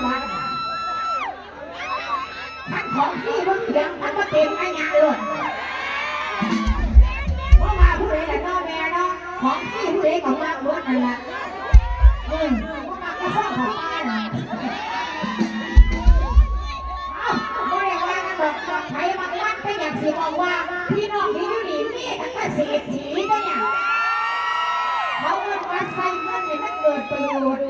วัดท่านของที่รุ่นเดียงท่านก็เต็มไอ้งานเลยเพราะว่าผู้ใดแต่นอแม่เนาะของที่ผู้ใดของรักรถนั่นแหละเพราะว่าก็ชอบของป้าน่ะไม่ได้ว่ากันหรอกบอกใครบางวันไปอยากสิบอกว่าพี่น้องที่อยู่นี่นี่ทั้งเกษตรถีก็เนี่ยเขาเงินวัดใส่เงินเนี่ยมันเกิดประโยชน์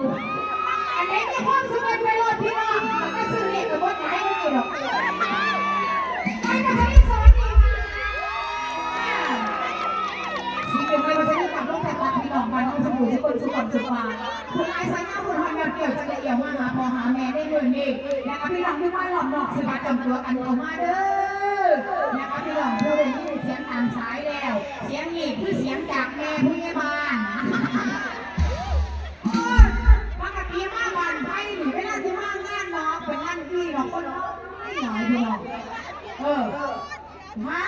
อันไหนมีความสุขเป็นประโยชน์พี่น้องมันก็ซื้อเลขกับวัดไหนก็ไม่หรอกไปกับชนิดสวัสดีค่ะสิ่งหนึ่งในวันนี้กับลูกแต่ตัดพี่น้องมาน้องสมุนคนสุขสุขภาพคุณไอ้สัญญาคุณทำแบบเกี่ยวจะละเอียดว่าหาพอหาแม่ได้ด้วยนี่นะคะพี่น้องไม่ว่าหลอกหลอกสกัดจำตัวกันออกมาเด้อนะคะพี่น้องผู้ใดที่เสียงตามสายแล้วเสียงนี้คือเสียงจากแม่ผู้ใหญ่บ้านปกติมาบ้านไทยหรือเวลาที่มางานเนาะเป็นงานฟรีเนาะคนน้อยหน่อยพี่น้องมา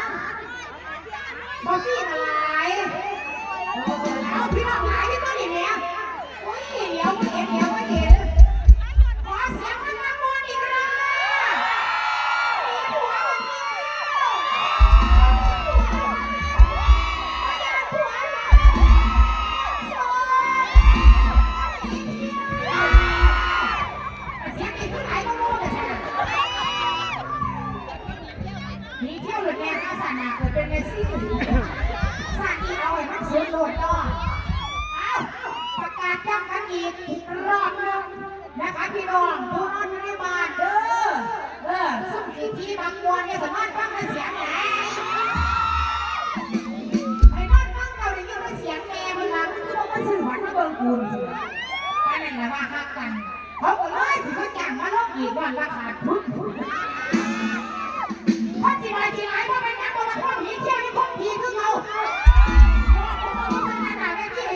พอฟรีอะไรเอาพี่น้องหลายที่ต้นอย่างเนี้ยโอ้ยเดี๋ยวไม่เห็นขอเสียงมันมาโมนอีกแล้วมีหัวมันเที่ยวไม่อยากหัวโซ่เสียงอีกขึ้นไหนก็รู้เลยสิมีเที่ยวหลุดแรงอาสาหนักเลยเป็นเมสซี่สาอีเอาไว้มันเสียโหลดต่อประกาศย้ำกันอีกรอบนึงนะคะพี่น้องผู้นอนอยู่ในบ้านเด้อสุ่มที่บางวันเนี่ยสามารถฟังเป็นเสียงไหนไอ้นอนฟังเราได้ยินเป็นเสียงแม่เวลามันก็บอกว่าสื่อหวานมาเบิ่งคูณสิป้านั่นแหละว่าฮักกันเขาก็เลยถือว่าจังมาลบอีกวันราคาทุนเพราะจีไรเพราะเป็นนักบอลคนนี้เชี่ยวนี่คนทีคือเขา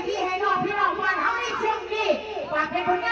พี่ให้น้องบ้านเขาในช่วงนี้ฝากเป็นผลงาน